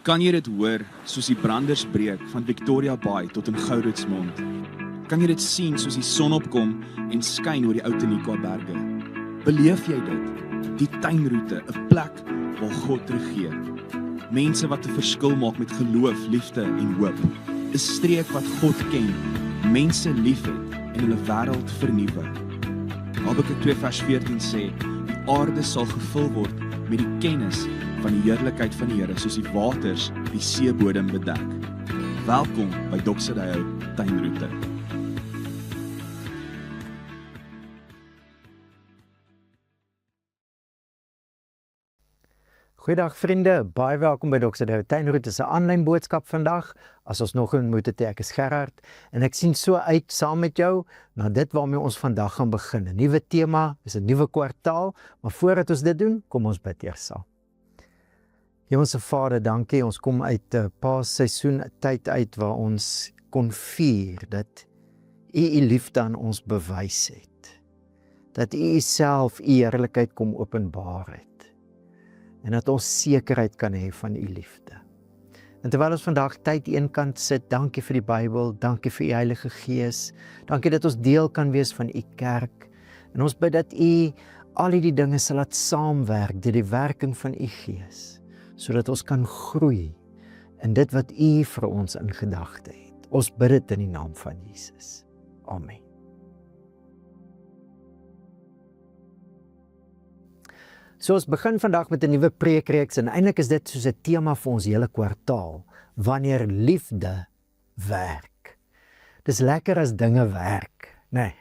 Kan jy dit hoor soos die branders breek van Victoria Bay tot in Gouritsmond? Kan jy dit sien soos die son opkom en skyn oor die ou Tenikwa berge? Beleef jy dit? Die tuinroete, 'n plek waar God regeer. Mense wat 'n verskil maak met geloof, liefde en hoop. 'n Streek wat God ken, mense liefhet en hulle wêreld vernuwe. Habakuk 2 vers 14 sê, die aarde sal gevul word met die kennis van die heerlikheid van die Here, soos die waters die seebodem bedek. Welkom by Doxodeo Tuinroete. Goeiedag vriende, baie welkom by Doxodeo Tuinroete. Dit is 'n aanlyn boodskap vandag. As ons nog ontmoet het, ek is Gerard en ek sien so uit saam met jou na dit waarmee ons vandag gaan begin. 'n Nuwe tema, is 'n nuwe kwartaal, maar voordat ons dit doen, kom ons bid eers saam. Hemelse Vader, dankie. Ons kom uit 'n Paasseisoen tyd uit waar ons kon vier dat U liefde aan ons bewys het. Dat U self U heerlikheid kom openbaar het. En dat ons sekerheid kan hê van U liefde. En terwyl ons vandag tyd eenkant sit, dankie vir die Bybel, dankie vir U Heilige Gees, dankie dat ons deel kan wees van U kerk. En ons bid dat U al hierdie dinge sal laat saamwerk deur die werking van U Gees, sodat ons kan groei in dit wat U vir ons in gedagte het. Ons bid dit in die naam van Jesus. Amen. So ons begin vandag met 'n nuwe preekreeks en eintlik is dit soos 'n tema vir ons hele kwartaal, wanneer liefde werk. Dis lekker as dinge werk, nee.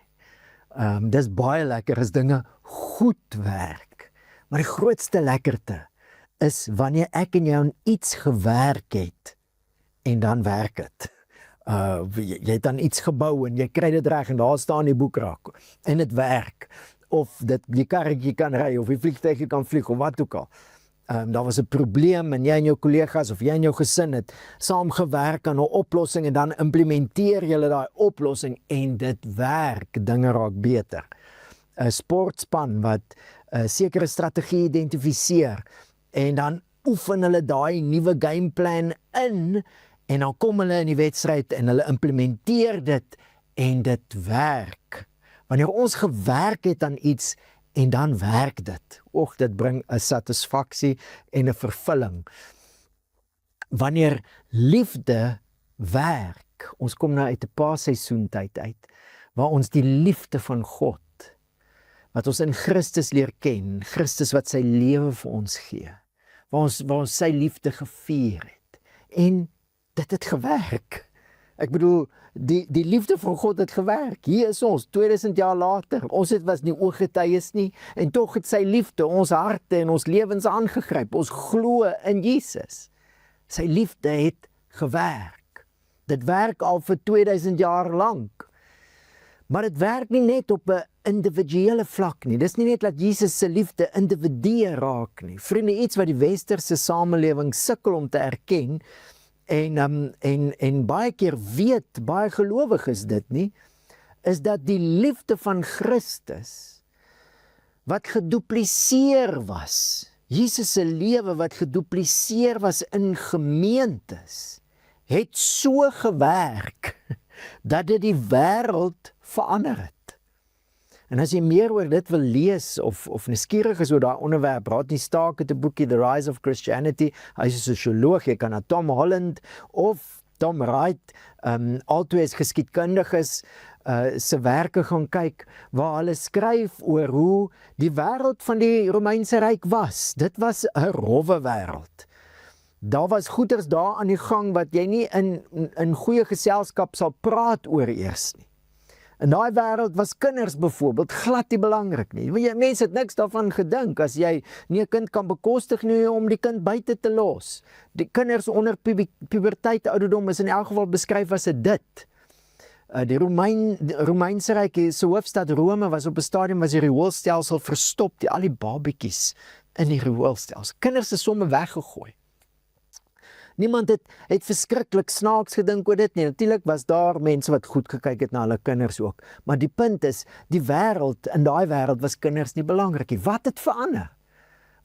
Dis baie lekker as dinge goed werk. Maar die grootste lekkerte is wanneer ek en jy aan iets gewerk het en dan werk dit. Jy het dan iets gebou en jy kry dit reg en daar staan die boekraak en dit werk. Of die karretjie kan ry, of die vliegtuig kan vlieg, of wat ook al. Daar was 'n probleem en jy en jou kollegas of jy en jou gesin het saam gewerk aan 'n oplossing en dan implementeer julle daai oplossing en dit werk, dinge raak beter. 'n Sportspan wat 'n sekere strategie identifiseer en dan oefen hulle daai nuwe gameplan in en dan kom hulle in die wedstryd en hulle implementeer dit en dit werk. Wanneer ons gewerk het aan iets en dan werk dit. Dit bring 'n satisfaksie en 'n vervulling. Wanneer liefde werk, ons kom nou uit 'n Paasseisoentyd uit, waar ons die liefde van God, wat ons in Christus leer ken, Christus wat sy lewe vir ons gee, waar ons sy liefde gevier het. En dit het gewerk. Ek bedoel, die liefde van God het gewerk. Hier is ons, 2000 jaar later. Ons was nie ooggetuies nie, en tog het sy liefde ons harte en ons lewens aangegryp. Ons glo in Jesus. Sy liefde het gewerk. Dit werk al vir 2000 jaar lank. Maar dit werk nie net op 'n individuele vlak nie. Dis nie net dat Jesus se liefde individue raak nie. Vriende, iets wat die westerse samelewing sukkel om te erken, en baie keer weet, baie gelowiges dit nie, is dat die liefde van Christus, wat gedupliseer was, Jesus se lewe wat gedupliseer was in gemeentes, het so gewerk, dat dit die wêreld verander het. En as jy meer oor dit wil lees, of nuuskierig is oor daai onderwerp, Rodney Stark het 'n boekie, The Rise of Christianity, hy is 'n sosioloog, jy kan na Tom Holland of Tom Wright, albei is geskiedkundiges, se werke gaan kyk, waar hulle skryf oor hoe die wêreld van die Romeinse Ryk was. Dit was 'n rowwe wêreld. Daar was goeders daar aan die gang, wat jy nie in goeie geselskap sal praat oor eers nie. In daai wêreld was kinders byvoorbeeld glad nie belangrik nie. Mense het niks daarvan gedink as jy nie 'n kind kan bekostig nie om die kind buite te los. Die kinders onder puberteit ouderdom is in elk geval beskryf as dit. Die Romeinse Ryk se hoofstad Rome was op 'n stadium was die rioolstelsel verstop, al die babietjies in die rioolstelsel. Kinders is sommer weggegooi. Niemand het verskriklik snaaks gedink oor dit nie. Natuurlik was daar mense wat goed gekyk het na hulle kinders ook. Maar die punt is, in daai wêreld was kinders nie belangrik nie. Wat het verander?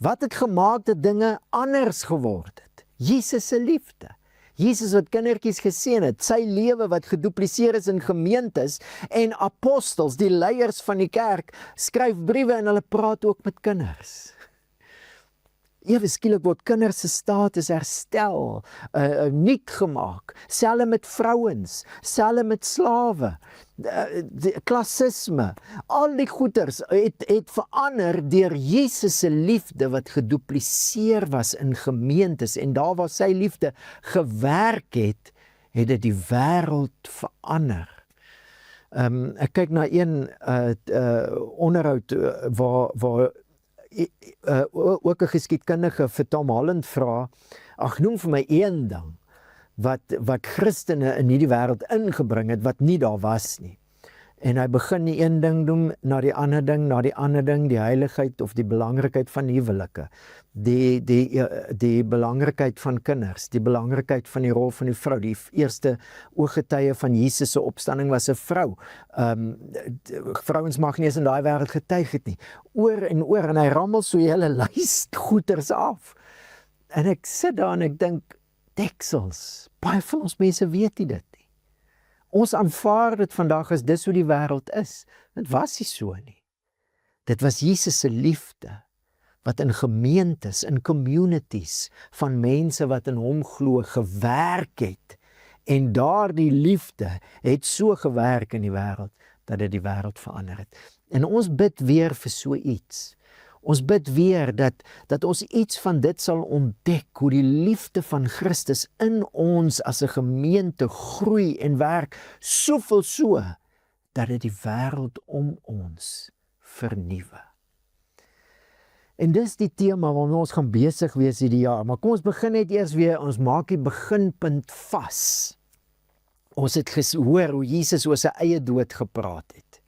Wat het gemaak dat dinge anders geword het? Jesus se liefde. Jesus wat kindertjies geseën het, sy lewe wat gedupliseer is in gemeentes en apostels, die leiers van die kerk, skryf briewe en hulle praat ook met kinders. Ewe skielik word kinders se status herstel, nuut gemaak, selfs met vrouens, selfs met slawe, klassisme, al die goeters het verander deur Jesus se liefde wat gedupliseer was in gemeentes en daar waar sy liefde gewerk het dit die wêreld verander. Ek kyk na een onderhoud waar ook 'n geskiedkundige vir Tom Holland vra, ag noem vir my een ding wat Christene in hierdie wêreld ingebring het wat nie daar was nie. En hy begin die een ding doen na die ander ding, die heiligheid of die belangrikheid van huwelike, die belangrikheid van kinders, die belangrikheid van die rol van die vrou. Die eerste ooggetuie van Jesus se opstanding was 'n vrou. Vrouens mag nie eens in daai wêreld getuig het nie. Oor en hy rammel so die hele lys goeters af. En ek sit daar en ek dink, deksels, baie van ons mense weet nie dit nie. Ons aanvaar dit vandag as dis hoe die wêreld is. Dit was nie so nie. Dit was Jesus se liefde wat in gemeentes, in communities van mense wat in hom glo gewerk het. En daardie liefde het so gewerk in die wêreld dat dit die wêreld verander het. En ons bid weer vir so iets. Ons bid weer dat ons iets van dit sal ontdek, hoe die liefde van Christus in ons as 'n gemeente groei en werk, soveel so, dat dit die wêreld om ons vernuwe. En dis die tema waarmee ons gaan besig wees hierdie jaar, maar kom ons begin net eers weer, ons maak die beginpunt vas. Ons het gehoor hoe Jesus oor sy eie dood gepraat het.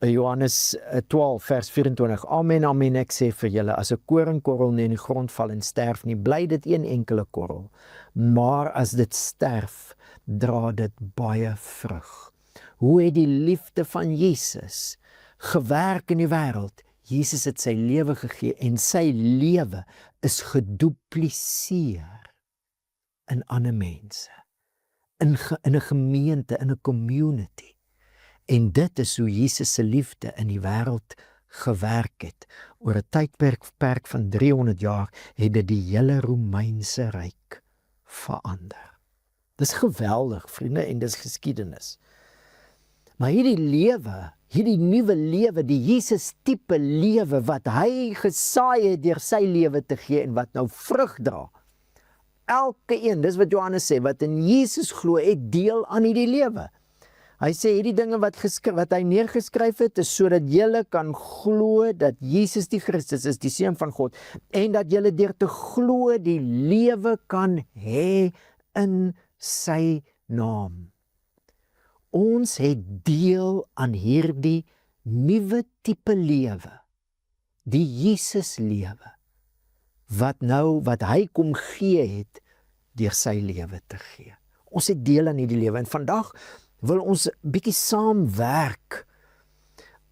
Johannes 12 vers 24, Amen, amen, ek sê vir julle, as 'n koringkorrel nie in die grond val en sterf nie, bly dit een enkele korrel, maar as dit sterf, dra dit baie vrug. Hoe het die liefde van Jesus gewerk in die wêreld? Jesus het sy lewe gegee en sy lewe is gedupliseer in ander mense, in 'n gemeente, in 'n community. En dit is hoe Jesus se liefde in die wêreld gewerk het. Oor 'n tydperk van 300 jaar het dit die hele Romeinse ryk verander. Dis geweldig, vriende, en dis geskiedenis. Maar hierdie lewe, hierdie nuwe lewe, die Jesus tipe lewe wat hy gesaai het deur sy lewe te gee en wat nou vrug dra. Elke een, dis wat Johannes sê, wat in Jesus glo, het deel aan hierdie lewe. Hy sê hierdie dinge wat hy neergeskryf het, is sodat julle kan glo dat Jesus die Christus is, die Seun van God, en dat julle deur te glo die lewe kan hê in sy naam. Ons het deel aan hierdie nuwe tipe lewe, die Jesus lewe, wat hy kom gee het, deur sy lewe te gee. Ons het deel aan hierdie lewe, en vandag wil ons bietjie saamwerk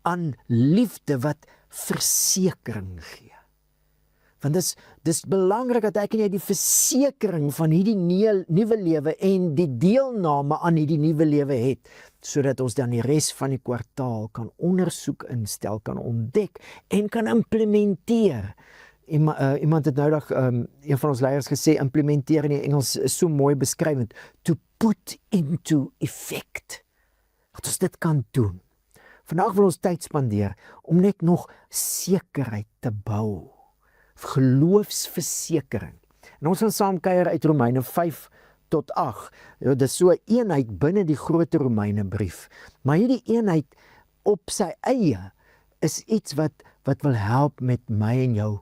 aan liefde wat versekering gee. Want dis belangrik dat ek en jy die versekering van hierdie nuwe lewe en die deelname aan hierdie nuwe lewe het, sodat ons dan die res van die kwartaal kan ondersoek instel, kan ontdek en kan implementeer. Iemand het noudag, een van ons leiers gesê, implementeer in die Engels is so mooi beskrywend, to put into effect. Dat ons dit kan doen. Vandag wil ons tyd spandeer om net nog sekerheid te bou. Geloofsversekering. En ons gaan saam kuier uit Romeine 5 tot 8. Dit is so 'n eenheid binne die groot Romeine brief. Maar hierdie eenheid op sy eie is iets wat wil help met my en jou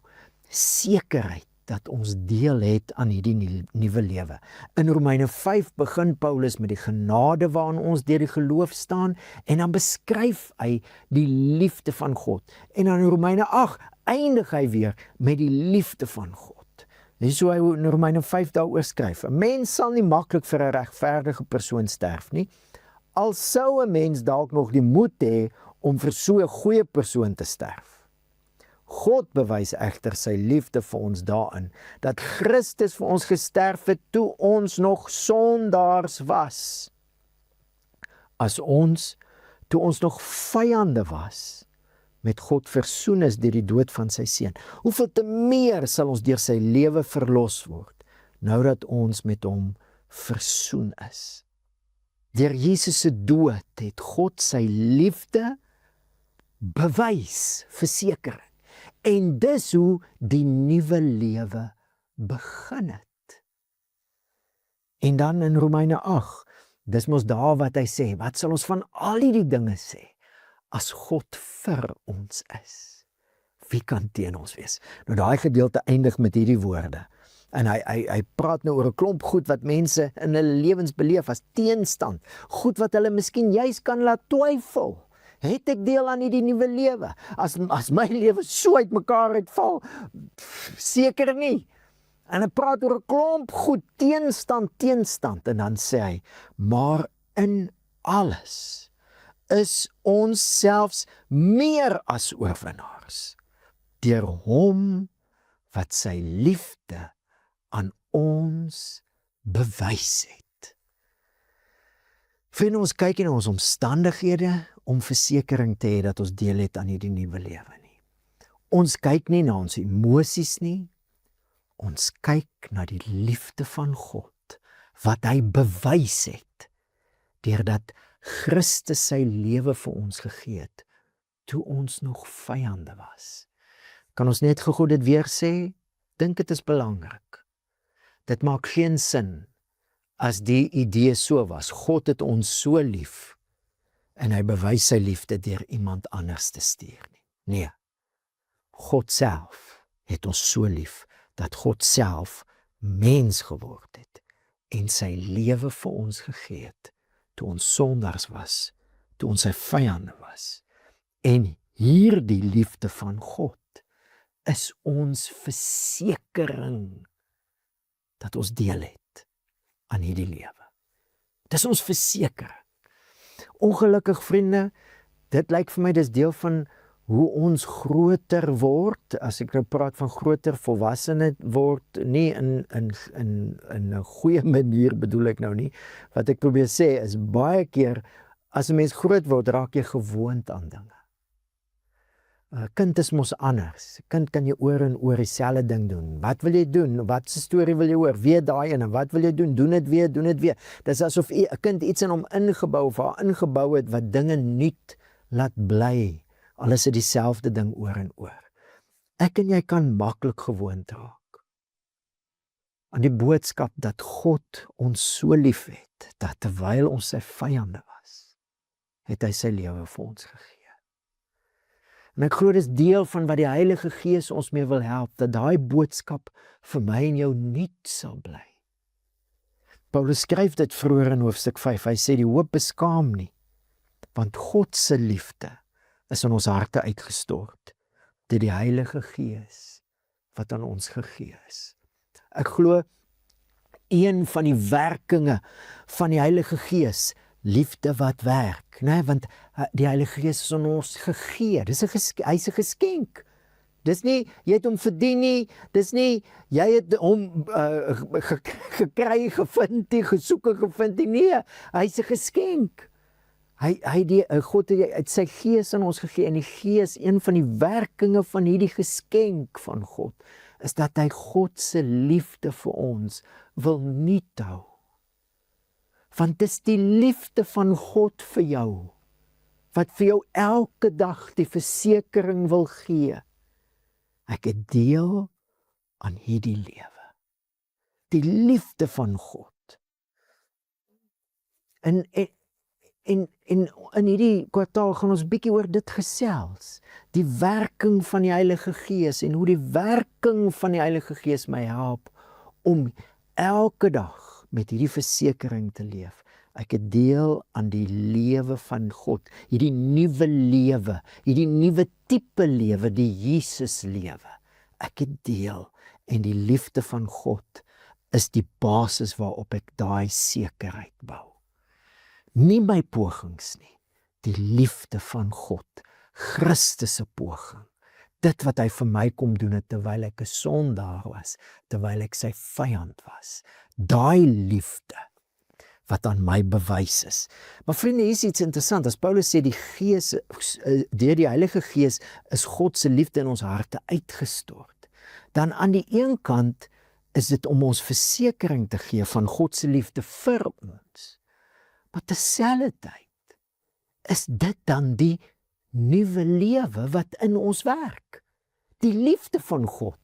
sekerheid dat ons deel het aan hierdie nuwe lewe. In Romeine 5 begin Paulus met die genade waarin ons deur die geloof staan, en dan beskryf hy die liefde van God. En dan in Romeine 8 eindig hy weer met die liefde van God. Dit is hoe hy in Romeine 5 daaroor skryf. 'n Mens sal nie maklik vir 'n regverdige persoon sterf nie, al sou 'n mens dalk nog die moed hê om vir so 'n goeie persoon te sterf. God bewys egter sy liefde vir ons daarin, dat Christus vir ons gesterf het toe ons nog sondaars was. Toe ons nog vyande was, met God versoen is deur die dood van sy seun. Hoeveel te meer sal ons deur sy lewe verlos word, nou dat ons met hom versoen is. Deur Jesus se dood het God sy liefde bewys, verseker. En dis hoe die nuwe lewe begin het. En dan in Romeine 8, dis mos daar wat hy sê, wat sal ons van al die dinge sê, as God vir ons is? Wie kan teen ons wees? Nou daai gedeelte eindig met hierdie woorde. En hy praat nou oor 'n klomp goed wat mense in hulle lewens beleef as teenstand. Goed wat hulle miskien juis kan laat twyfel. Het ek deel aan hierdie nuwe lewe? As my lewe so uitmekaar uitval, seker nie. En hy praat oor 'n klomp goed, teenstand. En dan sê hy, maar in alles is ons selfs meer as oorwinnaars, deur hom wat sy liefde aan ons bewys het. Vriende, ons kyk nie na ons omstandighede om versekering te hê dat ons deel het aan hierdie nuwe lewe nie. Ons kyk nie na ons emosies nie. Ons kyk na die liefde van God, wat hy bewys het, deurdat Christus sy lewe vir ons gegee het, toe ons nog vyande was. Kan ons net gou dit weer sê? Dink dit is belangrik. Dit maak geen sin as die idee so was. God het ons so lief en hy bewys sy liefde deur iemand anders te stuur nie. Nee, God self het ons so lief dat God self mens geword het en sy lewe vir ons gegee het toe ons sondaars was, toe ons sy vyande was. En hierdie liefde van God is ons versekering dat ons deel het aan hierdie lewe. Dis ons versekering. Ongelukkig vriende, dit lyk vir my dis deel van hoe ons groter word. As ek nou praat van groter volwassene word, nie in 'n goeie manier bedoel ek nou nie. Wat ek probeer sê is baie keer as 'n mens groot word, raak jy gewoond aan dinge. Kind is mos anders. Kind kan jy oor en oor dieselfde ding doen. Wat wil jy doen? Wat se storie wil jy hoor? Weer daai en wat wil jy doen? Doen dit weer, doen dit weer. Dis asof 'n kind iets in hom ingebou of haar ingebou het wat dinge nuut laat bly. Alles is dieselfde ding oor en oor. Ek en jy kan maklik gewoond raak aan die boodskap dat God ons so lief het, dat terwyl ons sy vyande was, het hy sy lewe vir ons gegee. En ek glo dis deel van wat die Heilige Gees ons mee wil help, dat daai boodskap vir my en jou nuut sal bly. Paulus skryf dit vroeër in hoofstuk 5, hy sê die hoop beskaam nie, want God se liefde is in ons harte uitgestort, deur die Heilige Gees wat aan ons gegee is. Ek glo een van die werkinge van die Heilige Gees, liefde wat werk, né? Want die Heilige Gees is aan ons gegee. Hy's 'n geskenk. Dis nie jy het hom verdien nie, dis nie jy het hom gekry, gevind, gesoek en gevind nie. Nee, hy's 'n geskenk. God het sy Gees aan ons gegee, en die Gees, een van die werkinge van hierdie geskenk van God, is dat hy God se liefde vir ons wil nuut hou. Want dis die liefde van God vir jou, wat vir jou elke dag die versekering wil gee. Ek het deel aan hierdie lewe. Die liefde van God. En in hierdie kwartaal gaan ons bietjie oor dit gesels. Die werking van die Heilige Gees en hoe die werking van die Heilige Gees my help om elke dag met hierdie versekering te leef. Ek het deel aan die lewe van God, hierdie nuwe lewe, hierdie nuwe tipe lewe, die Jesus lewe. Ek het deel, en die liefde van God is die basis waarop ek daai sekerheid bou. Nie my pogings nie, die liefde van God, Christus se poging, dit wat hy vir my kom doen het, terwyl ek 'n sondaar was, terwyl ek sy vyand was. Daai liefde wat aan my bewys is. Maar vriende, hier is iets interessant. As Paulus sê die Gees, deur die Heilige Gees is God se liefde in ons harte uitgestort. Dan aan die een kant is dit om ons versekering te gee van God se liefde vir ons. Maar terselfdertyd is dit dan die nuwe lewe wat in ons werk. Die liefde van God.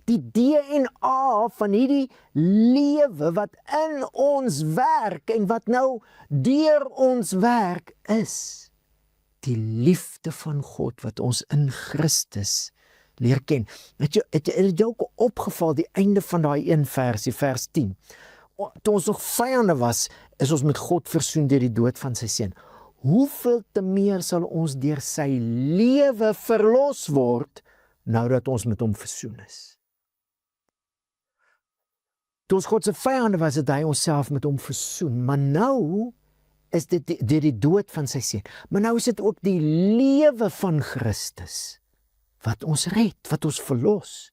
Die DNA van hierdie lewe wat in ons werk en wat nou deur ons werk is die liefde van God wat ons in Christus leer ken. Het jou ook opgeval die einde van daai een versie, vers 10. Toe ons nog vyande was, is ons met God versoen deur die dood van sy seun. Hoeveel te meer sal ons deur sy lewe verlos word nou dat ons met hom versoen is? Toe ons God se vyande was, het hy onsself met hom versoen, maar nou is dit deur die dood van sy seun. Maar nou is dit ook die lewe van Christus wat ons red, wat ons verlos.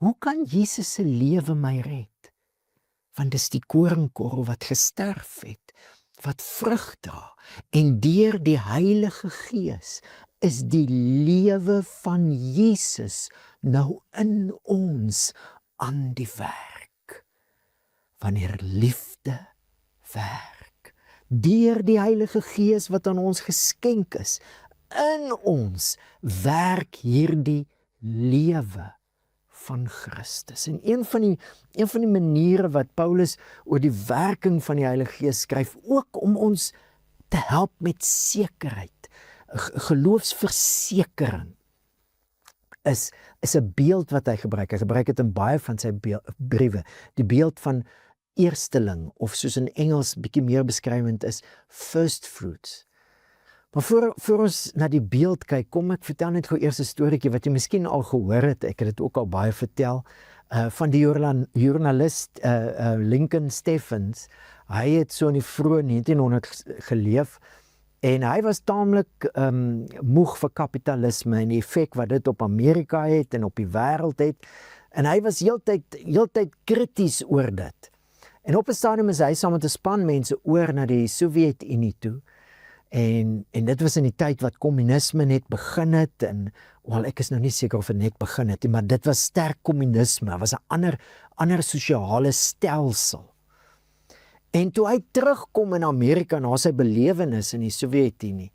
Hoe kan Jesus se lewe my red? Want dis die koringkorrel wat gesterf het, wat vrug dra, en deur die Heilige Gees is die lewe van Jesus nou in ons aan die werk. Wanneer liefde werk, deur die Heilige Gees wat aan ons geskenk is, in ons werk hierdie lewe van Christus. En een van die maniere wat Paulus oor die werking van die Heilige Gees skryf, ook om ons te help met sekerheid, geloofsversekering, is 'n beeld wat hy gebruik. Hy gebruik dit in baie van sy briewe. Die beeld van eersteling, of soos in Engels bietjie meer beskrywend is, first fruits. Maar voor ons na die beeld kyk, kom ek vertel net gou eers 'n storieetjie wat jy miskien al gehoor het. Ek het dit ook al baie vertel, van die journalist Lincoln Steffens. Hy het so in die vroeë 1900 geleef, en hy was taamlik moeg vir kapitalisme en die effek wat dit op Amerika het en op die wêreld het. En hy was heeltyd krities oor dit. En op 'n stadium is hy saam met 'n span mense oor na die Sowjetunie toe. En dit was in die tyd wat kommunisme net begin het, en ek is nou nie seker of het net begin het, maar dit was sterk kommunisme, het was 'n ander sosiale stelsel. En toe hy terugkom in Amerika na sy belewenis in die Sowjetunie,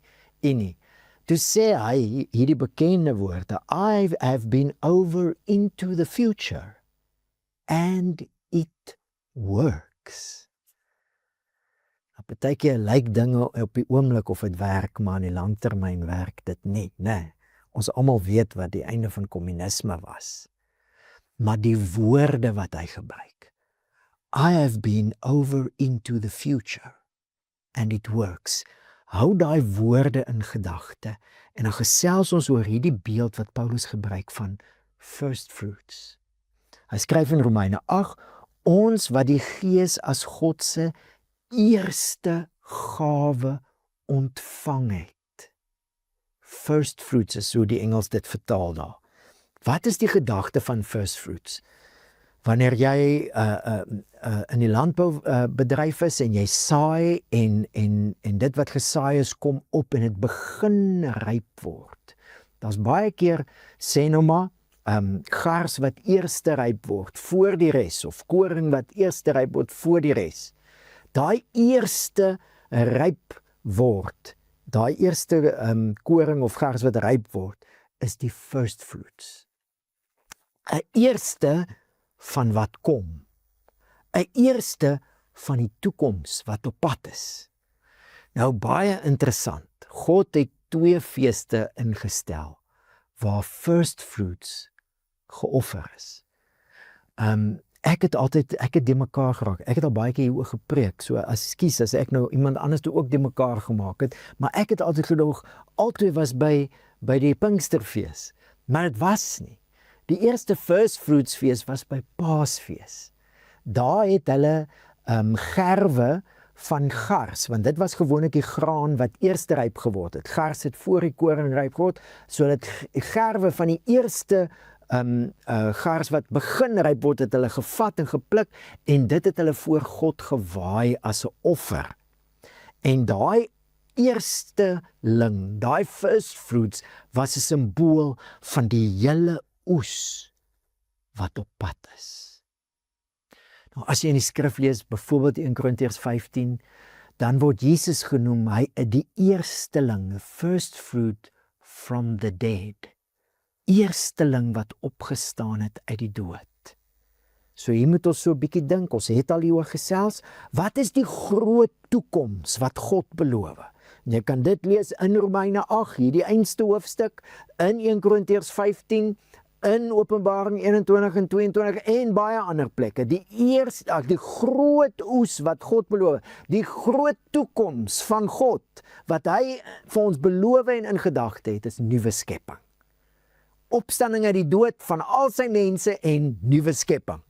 toe sê hy hierdie bekende woorde, I have been over into the future, and it works. Partykeer lyk dinge op die oomblik of dit werk, maar in die langtermyn werk dit nie, né? Ons almal weet wat die einde van kommunisme was. Maar die woorde wat hy gebruik, I have been over into the future, and it works. Hou daai woorde in gedagte, en dan gesels ons oor hierdie beeld wat Paulus gebruik van first fruits. Hy skryf in Romeine 8, ons wat die Gees as God se eerste gawe ontvang het. First fruits is hoe die Engels dit vertaal daar. Wat is die gedagte van first fruits? Wanneer jy in die landboubedryf is en jy saai en dit wat gesaai is kom op en dit begin ryp word. Daar's baie keer, sê nou maar, gars wat eerste ryp word voor die res, of koring wat eerste ryp word voor die res. Daai eerste ryp word, daai eerste koring of gars wat ryp word, is die first fruits. 'n eerste van wat kom. 'n eerste van die toekoms wat op pad is. Nou baie interessant. God het 2 feeste ingestel waar first fruits geoffer is. Ek het die mekaar geraak. Ek het al baie keer hieroor gepreek, so as ek nou iemand anders toe ook die mekaar gemaak het, maar ek het altyd gedog, albei was by die Pinksterfees, maar dit was nie. Die eerste first fruits fees was by Paasfees. Daar het hulle gerwe van gars, want dit was gewoonlik die graan wat eers ryp geword het. Gars het voor die koring ryp geword, sodat gerwe van die eerste gars wat begin ryp word, het hulle gevat en gepluk, en dit het hulle voor God gewaai as 'n offer. En daai eerste ling, daai first fruits, was 'n simbool van die hele oes wat op pad is. Nou, as jy in die skrif lees, byvoorbeeld 1 Korintiërs 15, dan word Jesus genoem, hy die eersteling, the first fruit from the dead. Eersteling wat opgestaan het uit die dood. So hier moet ons so 'n bietjie dink, ons het al hieroor gesels, wat is die groot toekoms wat God beloof? Jy kan dit lees in Romeine 8, hierdie eindste hoofstuk, in 1 Korintiërs 15, in Openbaring 21 en 22 en baie ander plekke. Die groot oes wat God beloof, die groot toekoms van God, wat hy vir ons beloof en in gedagte het, is nuwe skepping. Opstanding uit die dood van al sy mense en nuwe skepping.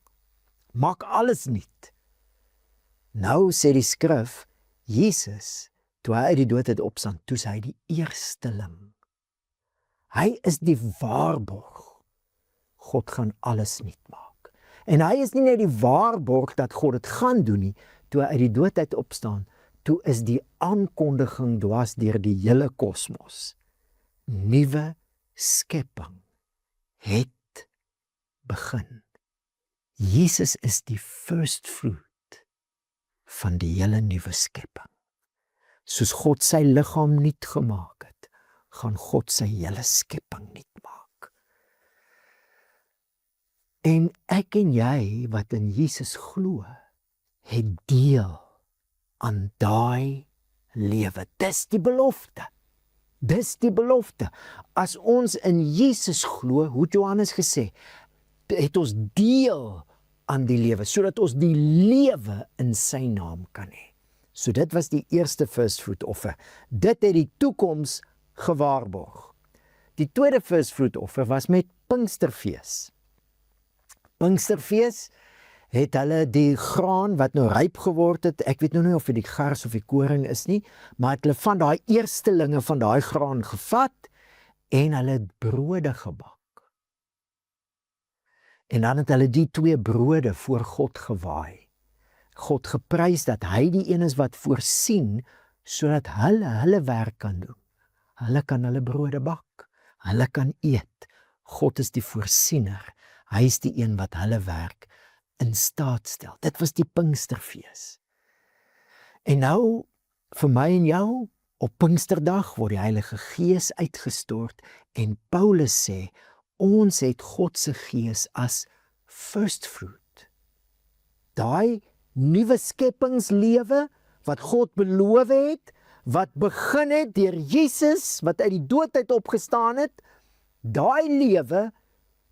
Maak alles nuut. Nou sê die skrif, Jesus, toe hy uit die dood het opstaan, toe is hy die eersteling. Hy is die waarborg. God gaan alles nuut maak. En hy is nie net die waarborg dat God dit gaan doen nie, toe hy uit die dood uit opstaan, toe is die aankondiging dwars deur die hele kosmos. Nuwe skepping het begin. Jesus is die first fruit van die hele nuwe skepping. Soos God sy liggaam nuut gemaak het, gaan God sy hele skepping nuut maak. En ek en jy wat in Jesus glo, het deel aan daai lewe. Dis die belofte. Dis die belofte. As ons in Jesus glo, hoe Johannes gesê, het ons deel aan die lewe, sodat ons die lewe in sy naam kan hê. So dit was die eerste first fruit offer. Dit het die toekoms gewaarborg. Die tweede first fruit offer was met Pinksterfees. Pinksterfees het hulle die graan wat nou ryp geword het, ek weet nou nie of dit die gars of die koring is nie, maar het hulle van daai eerstelinge van daai graan gevat en hulle het brode gebak. En dan het hulle die twee brode voor God gewaai. God geprys dat hy die een is wat voorsien, sodat hulle werk kan doen. Hulle kan hulle brode bak, hulle kan eet. God is die voorsiener, hy is die een wat hulle werk in staat stel. Dit was die Pinksterfees. En nou, vir my en jou, op Pinksterdag word die Heilige Gees uitgestort en Paulus sê, ons het God se Gees as first fruit. Daai nuwe skepingslewe wat God beloof het, wat begin het deur Jesus, wat uit die dood uit opgestaan het, daai lewe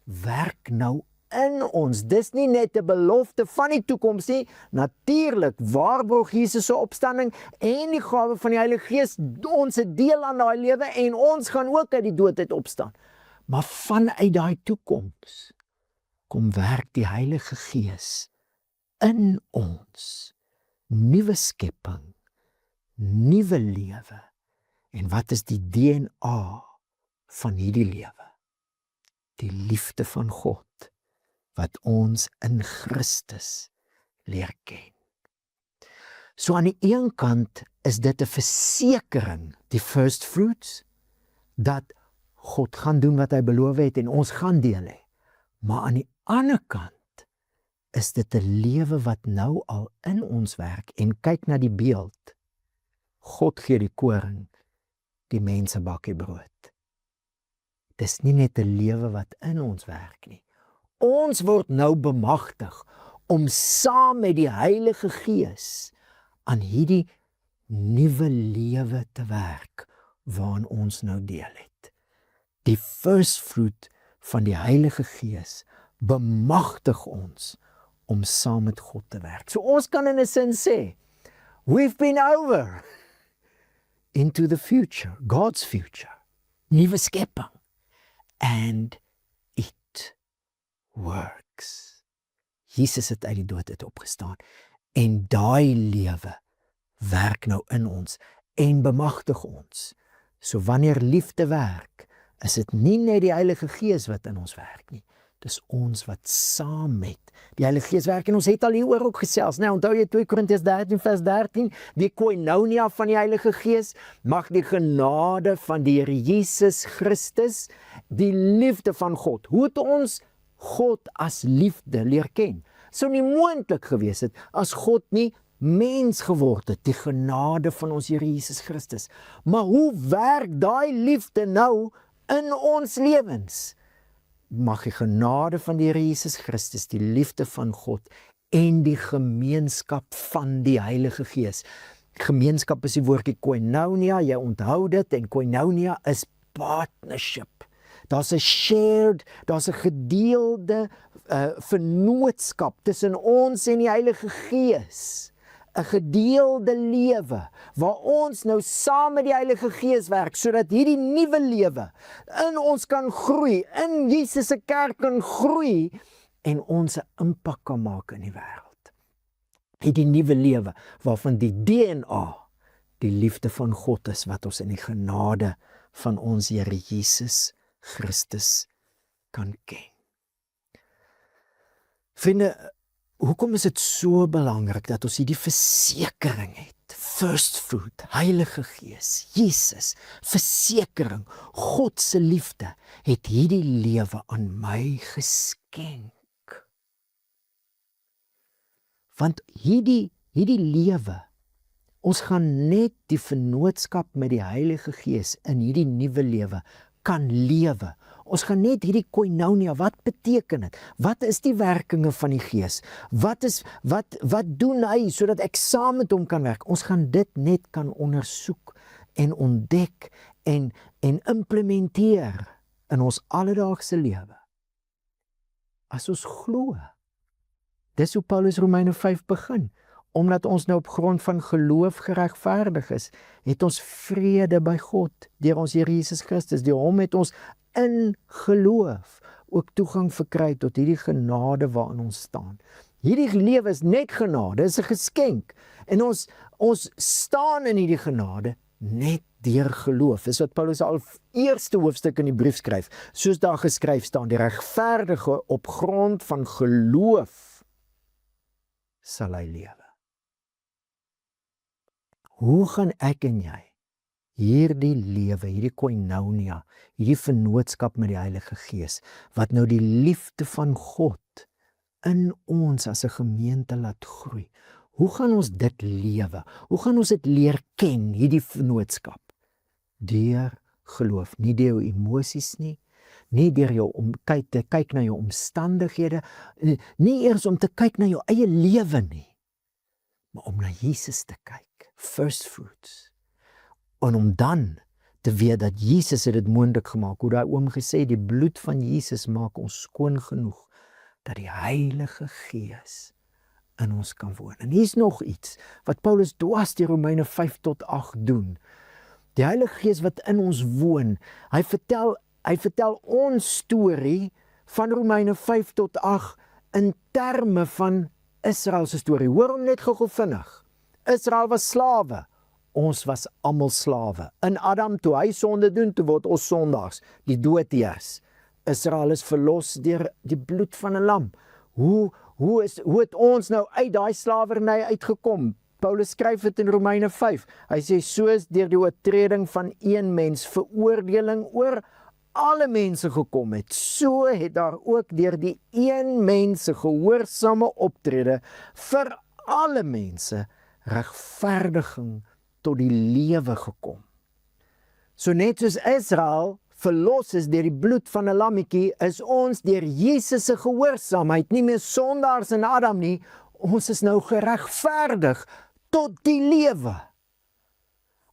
werk nou in ons. Dis nie net 'n belofte van die toekoms nie, natuurlik waarborg Jesus se opstanding en die gawe van die Heilige Gees, ons het deel aan daai lewe en ons gaan ook uit die dood uit opstaan. Maar vanuit daai toekoms kom werk die Heilige Gees in ons. Nuwe skepping, nuwe lewe. En wat is die DNA van hierdie lewe? Die liefde van God, wat ons in Christus leer ken. So aan die een kant is dit 'n versekering, die first fruits, dat God gaan doen wat hy beloof het en ons gaan deel hê. Maar aan die ander kant is dit 'n lewe wat nou al in ons werk en kyk na die beeld. God gee die koring, die mense bak die brood. Dis nie net 'n lewe wat in ons werk nie. Ons word nou bemagtig om saam met die Heilige Gees aan hierdie nuwe lewe te werk waaraan ons nou deel het. Die first fruit van die Heilige Gees bemagtig ons om saam met God te werk. So ons kan in 'n sin sê, we've been over into the future, God's future, nuwe skepping, and it works. Jesus het uit die dood uit opgestaan en daai lewe werk nou in ons en bemagtig ons. So wanneer liefde werk, is dit nie net die Heilige Gees wat in ons werk nie. Dis ons wat saam met die Heilige Gees werk, en ons het al hieroor ook gesels. Nou, onthou jy 2 Korintiërs 13 vers 13, die koinonia van die Heilige Gees, mag die genade van die Here Jesus Christus, die liefde van God. Hoe het ons God as liefde leer ken? Sou nie moontlik gewees het as God nie mens geword het, die genade van ons Here Jesus Christus. Maar hoe werk daai liefde nou in ons lewens? Mag die genade van die Here Jesus Christus, die liefde van God en die gemeenskap van die Heilige Gees. Gemeenskap is die woordjie koinonia, jy onthou dit, en koinonia is partnership. Daar's 'n shared, daar's 'n gedeelde vennootskap tussen ons en die Heilige Gees. 'n Gedeelde lewe, waar ons nou saam met die Heilige Gees werk, sodat hierdie nuwe lewe in ons kan groei, in Jesus se kerk kan groei, en ons 'n impak kan maak in die wêreld. Hierdie nuwe lewe, waarvan die DNA, die liefde van God is, wat ons in die genade van ons Here Jesus Christus kan ken. Vriende, hoekom is dit so belangrik dat ons hierdie versekering het? First fruit, Heilige Gees, Jesus, versekering, God se liefde het hierdie lewe aan my geskenk. Want hierdie lewe, ons gaan net die vennootskap met die Heilige Gees in hierdie nuwe lewe kan lewe. Ons gaan net hierdie koinonia, wat beteken dit? Wat is die werkinge van die Gees? Wat doen hy sodat ek saam met hom kan werk? Ons gaan dit net kan ondersoek en ontdek en implementeer in ons alledaagse lewe. As ons glo. Dis hoe Paulus Romeine 5 begin. Omdat ons nou op grond van geloof geregverdig is, het ons vrede by God, deur ons Here Jesus Christus. Deur hom het ons in geloof ook toegang verkry tot hierdie genade waarin ons staan. Hierdie lewe is net genade, is 'n geskenk. En ons staan in hierdie genade net deur geloof. Dis wat Paulus al eerste hoofstuk in die brief skryf. Soos daar geskryf staan, die regverdige op grond van geloof sal hy lewe. Hoe gaan ek en jy hierdie lewe, hierdie koinonia, hierdie vennootskap met die Heilige Gees, wat nou die liefde van God in ons as 'n gemeente laat groei, hoe gaan ons dit lewe? Hoe gaan ons dit leer ken, hierdie vennootskap? Deur geloof, nie deur jou emosies nie deur jou om te kyk na jou omstandighede, nie eers om te kyk na jou eie lewe nie, maar om na Jesus te kyk. First fruits. En om dan te weet dat Jesus het dit moontlik gemaak, hoe daai oom gesê, die bloed van Jesus maak ons skoon genoeg, dat die Heilige Gees in ons kan woon. En hier's nog iets, wat Paulus dwars die Romeine 5 tot 8 doen. Die Heilige Gees wat in ons woon, hy vertel ons storie van Romeine 5 tot 8 in terme van Israel se storie. Hoor hom net gou vinnig. Israel was slawe, ons was almal slawe. In Adam, toe hy sonde doen, toe word ons sondaars, die dood heers. Israel is verlos deur die bloed van 'n lam. Hoe het ons nou uit daai slawerny uitgekom? Paulus skryf dit in Romeine 5. Hy sê, soos deur die oortreding van een mens veroordeling oor alle mense gekom het, so het daar ook deur die een mens se gehoorsame optrede vir alle mense regverdiging tot die lewe gekom. So net soos Israel verlos is deur die bloed van 'n lammetjie, is ons deur Jesus se gehoorsaamheid nie meer sondaars in Adam nie, ons is nou geregverdig tot die lewe.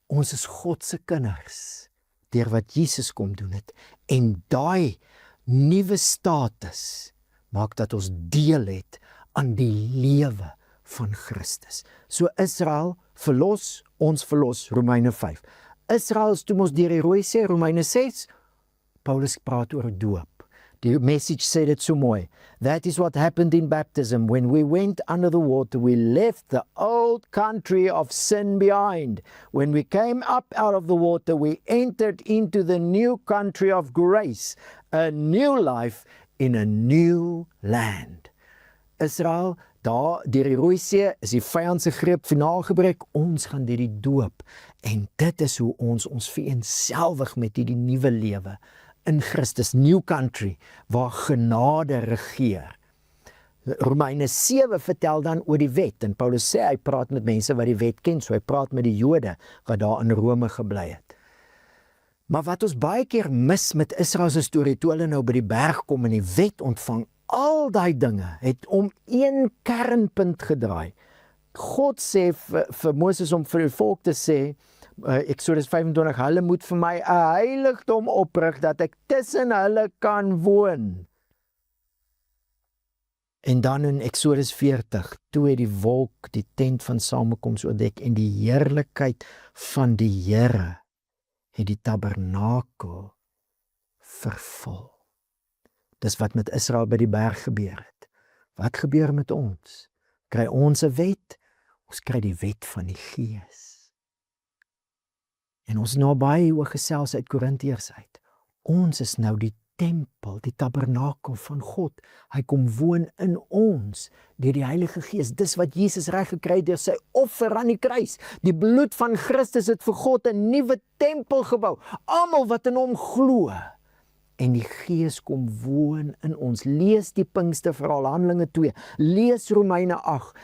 Ons is God se kinders, deur wat Jesus kom doen het, en daai nuwe status maak dat ons deel het aan die lewe van Christus. So Israel verlos, ons verlos, Romeine 5. Israel is toe ons deur die Rooi See, Romeine 6, Paulus praat oor doop. Die Message sê dit so mooi. That is what happened in baptism. When we went under the water, we left the old country of sin behind. When we came up out of the water, we entered into the new country of grace, a new life in a new land. Israel, daar deur die Rooi See is die vyand se greep finaal gebreek. Ons gaan deur die doop. En dit is hoe ons vereenselwig met hierdie nuwe lewe in Christus, new country, waar genade regeer. Romeine 7 vertel dan oor die wet, en Paulus sê hy praat met mense wat die wet ken, so hy praat met die Jode wat daar in Rome gebly het. Maar wat ons baie keer mis met Israel se storie, toe hulle nou by die berg kom en die wet ontvang, al daai dinge het om een kernpunt gedraai. God sê vir Moses om vir die volk te sê, Exodus 25, hulle moet vir my 'n heiligdom oprig, dat ek tussen hulle kan woon. En dan in Exodus 40, toe het die wolk die tent van samekoms oordek, en die heerlikheid van die Here het die tabernakel vervul. Dis wat met Israel by die berg gebeur het. Wat gebeur met ons? Kry ons 'n wet? Ons kry die wet van die Gees. En ons nou baie oor gesels uit Korintiërs uit. Ons is nou die tempel, die tabernakel van God. Hy kom woon in ons deur die Heilige Gees. Dis wat Jesus reg gekry het deur sy offer aan die kruis. Die bloed van Christus het vir God 'n nuwe tempel gebou. Almal wat in hom glo. En die Gees kom woon in ons. Lees die Pinksterverhaal, Handelinge 2. Lees Romeine 8.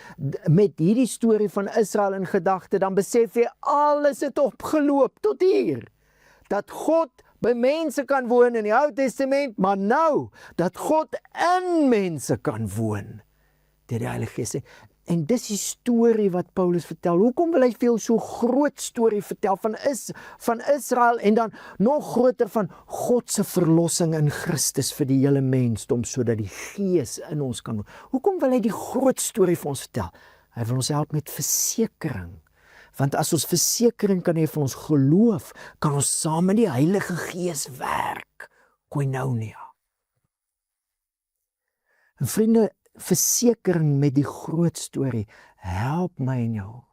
Met hierdie storie van Israel in gedagte, dan besef jy alles het opgeloop tot hier. Dat God by mense kan woon in die Ou Testament, maar nou dat God in mense kan woon deur die Heilige Gees. En dis die storie wat Paulus vertel. Hoekom wil hy veel so groot storie vertel van Israel en dan nog groter van God se verlossing in Christus vir die hele mensdom, sodat die Gees in ons kan woon? Hoekom wil hy die groot storie vir ons vertel? Hy wil ons help met versekering. Want as ons versekering kan hê van ons geloof, kan ons saam met die Heilige Gees werk. Koinonia. En vriende, versekering met die groot storie help my en jou.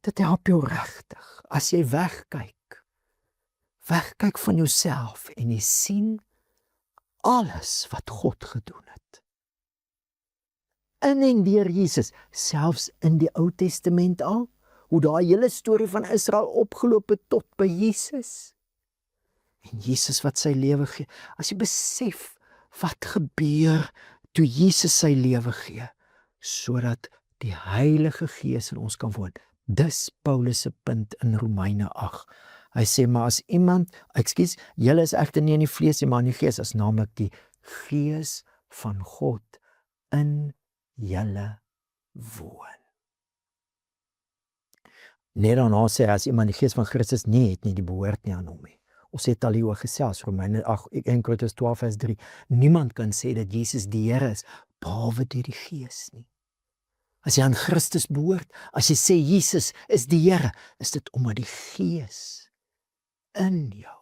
Dit help jou regtig. As jy wegkyk van jouself en jy sien alles wat God gedoen het. In en deur Jesus, selfs in die Ou Testament al, hoe daai hele storie van Israel opgeloop het tot by Jesus. En Jesus wat sy lewe gee. As jy besef wat gebeur toe Jesus sy lewe gee, sodat die Heilige Gees in ons kan woon. Dis Paulus se punt in Romeine 8. Hy sê, maar as iemand, julle is egter nie in die vlees nie, maar in die Gees, is naamlik die Gees van God in julle woon. Net daarna sê hy, as iemand die Gees van Christus nie het nie, die behoort nie aan hom nie. Ons het al hieroor gesels, Romeine 8, 1 Korintiërs 12 vers 3. Niemand kan sê dat Jesus die Here is, behalwe deur die Gees nie. As jy aan Christus behoort, as jy sê Jesus is die Here, is dit omdat die Gees in jou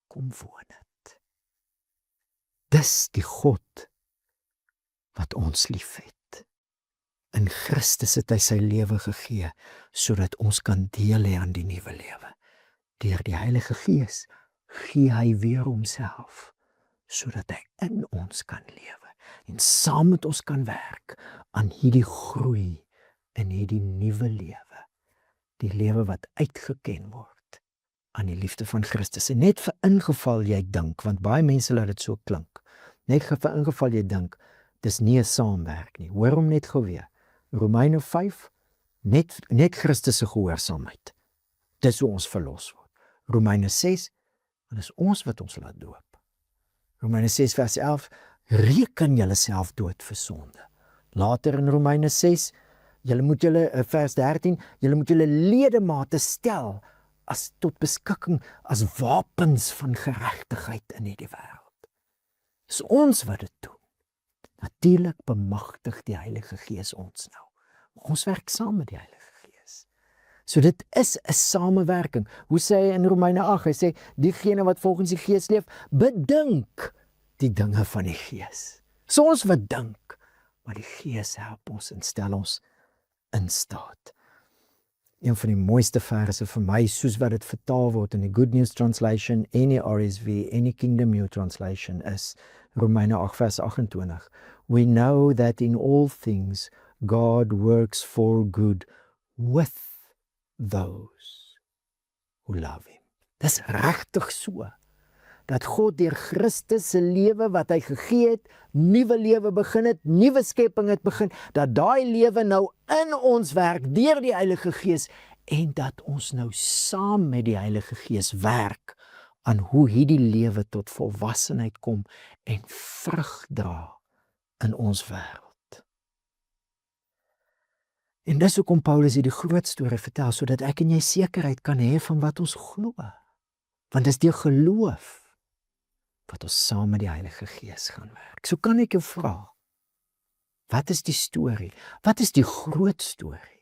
kom woon het. Dis die God wat ons liefhet. In Christus het hy sy lewe gegee, sodat ons kan deel hê aan die nuwe lewe. Deur die Heilige Gees gee hy weer homself, sodat hy in ons kan lewe en saam met ons kan werk aan hierdie groei in hierdie nuwe lewe. Die lewe wat uitgeken word aan die liefde van Christus. En net vir ingeval jy dink, want baie mense laat dit so klink, net vir ingeval jy dink, dis nie 'n saamwerk nie. Hoor hom net gou weer. Romeine 5, net Christus se gehoorsaamheid. Dis hoe ons verlos word. Romeine 6, en dis ons wat ons laat doop. Romeine 6 vers 11, reken julle self dood vir sonde. Later in Romeine 6, vers 13, julle moet julle ledemate stel as tot beskikking as wapens van geregtigheid in hierdie wêreld. Dis ons wat dit doen. Natuurlik bemagtig die Heilige Gees ons nou. Maar ons werk saam met die Heilige Gees. So dit is 'n samewerking. Hoe sê hy in Romeine 8? Hy sê, diegene wat volgens die Gees leef, bedink die dinge van die Gees. So ons wat dink, maar die Gees help ons en stel ons in staat. Een van die mooiste verse vir my, soos wat dit vertaal word in die Good News Translation, en die RSV, en die Kingdom New Translation, is Romeine 8 vers 28. We know that in all things God works for good with those who love him. Dis regtig so, dat God deur Christus se lewe wat hy gegee het, nuwe lewe begin het, nuwe skepping het begin, dat daai lewe nou in ons werk deur die Heilige Gees en dat ons nou saam met die Heilige Gees werk aan hoe hierdie lewe tot volwassenheid kom en vrug dra in ons wêreld. En dis hoekom Paulus hierdie groot storie vertel, sodat ek en jy sekerheid kan hê van wat ons glo. Want dis deur geloof wat ons saam met die Heilige Gees gaan werk. So kan ek jou vra, wat is die storie? Wat is die groot storie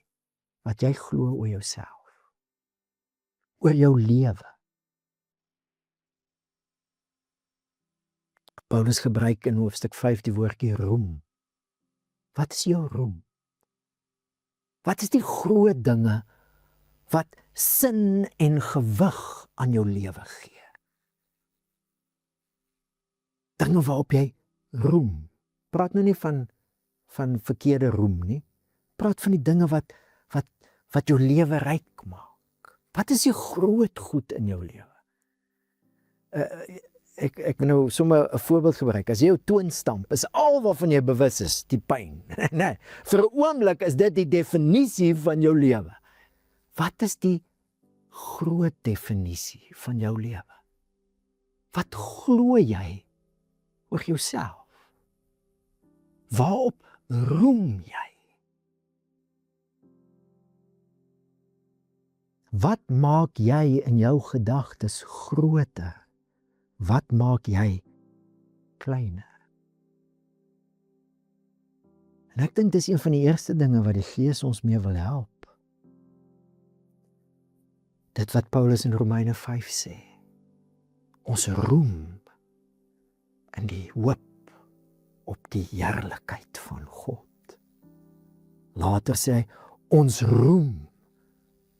wat jy glo oor jouself? Oor jou lewe? Paulus gebruik in hoofstuk 5 die woordjie roem. Wat is jou roem? Wat is die groot dinge wat sin en gewig aan jou lewe gee? Dinge waarop jy roem. Praat nou nie van verkeerde roem nie. Praat van die dinge wat jou lewe ryk maak. Wat is die groot goed in jou lewe? Ek wil nou sommer 'n voorbeeld gebruik. As jy jou toon stamp, is al waarvan jy bewus is, die pyn. Nee, vir 'n oomblik is dit die definisie van jou lewe. Wat is die groot definisie van jou lewe? Wat glo jy oor jouself? Waarop roem jy? Wat maak jy in jou gedagtes groter? Wat maak jy kleiner? En ek dink dis een van die eerste dinge wat die Gees ons mee wil help. Dit wat Paulus in Romeine 5 sê. Ons roem in die hoop op die heerlikheid van God. Later sê hy, ons roem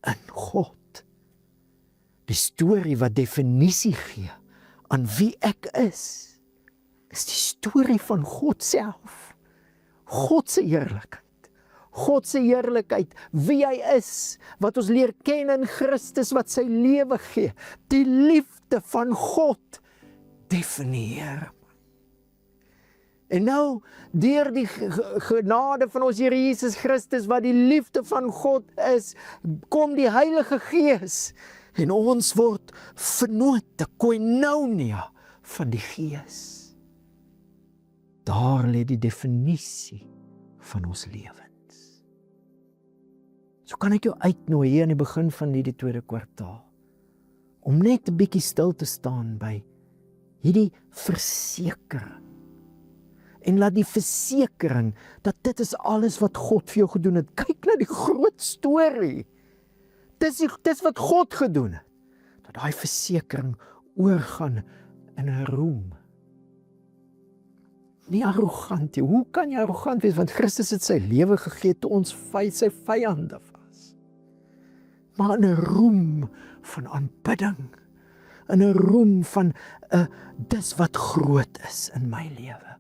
in God. Die storie wat definisie gee aan wie ek is die storie van God self. God se heerlikheid. God se heerlikheid, wie hy is, wat ons leer ken in Christus wat sy lewe gee. Die liefde van God definieer. En nou, deur die genade van ons Here Jesus Christus, wat die liefde van God is, kom die Heilige Gees, en ons word vennote, koinonia van die Gees. Daar lê die definisie van ons lewens. So kan ek jou uitnooi hier aan die begin van hierdie tweede kwartaal, om net 'n bietjie stil te staan by hierdie versekering. En laat die versekering dat dit is alles wat God vir jou gedoen het. Kyk na die groot storie. Dis wat God gedoen het. Dat daai versekering oorgaan in 'n roem. Nie arrogant nie. Hoe kan jy arrogant wees? Want Christus het sy lewe gegee toe ons sy vyande was. Maar in 'n roem van aanbidding. In 'n roem van dis wat groot is in my lewe.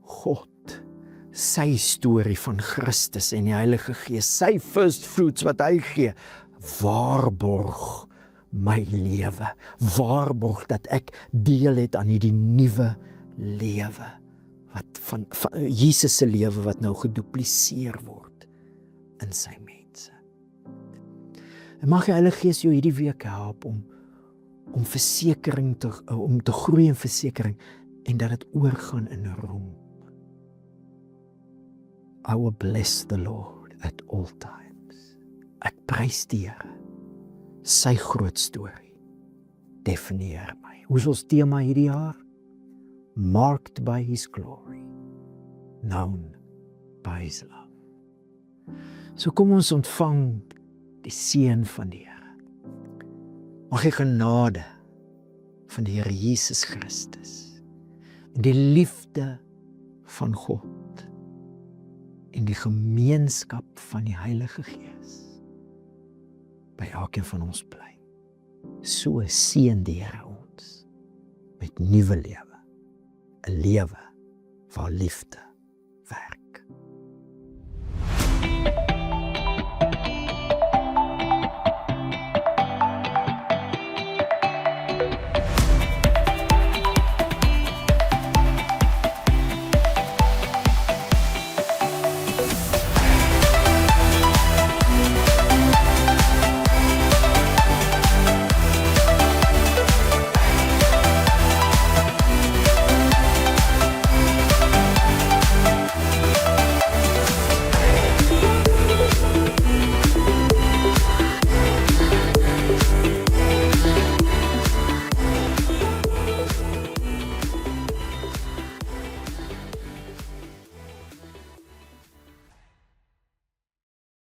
God, sy storie van Christus en die Heilige Gees, sy first fruits wat hy gee, waarborg my lewe, waarborg dat ek deel het aan hierdie nuwe lewe, wat van Jesus se lewe wat nou gedupliseer word in sy mense. En mag die Heilige Gees jou hierdie week help om versekering om te groei in versekering en dat dit oorgaan in 'n roem. I will bless the Lord at all times. Ek prys die Here. Sy groot storie definieer my. Hoe is ons tema hierdie jaar? Marked by His glory, known by His love. So kom ons ontvang die seën van die Here. Mag die genade van die Here Jesus Christus, en die liefde van God en die gemeenskap van die Heilige Gees by elkeen van ons bly. So seën die Here ons met nuwe lewe, 'n lewe van liefde.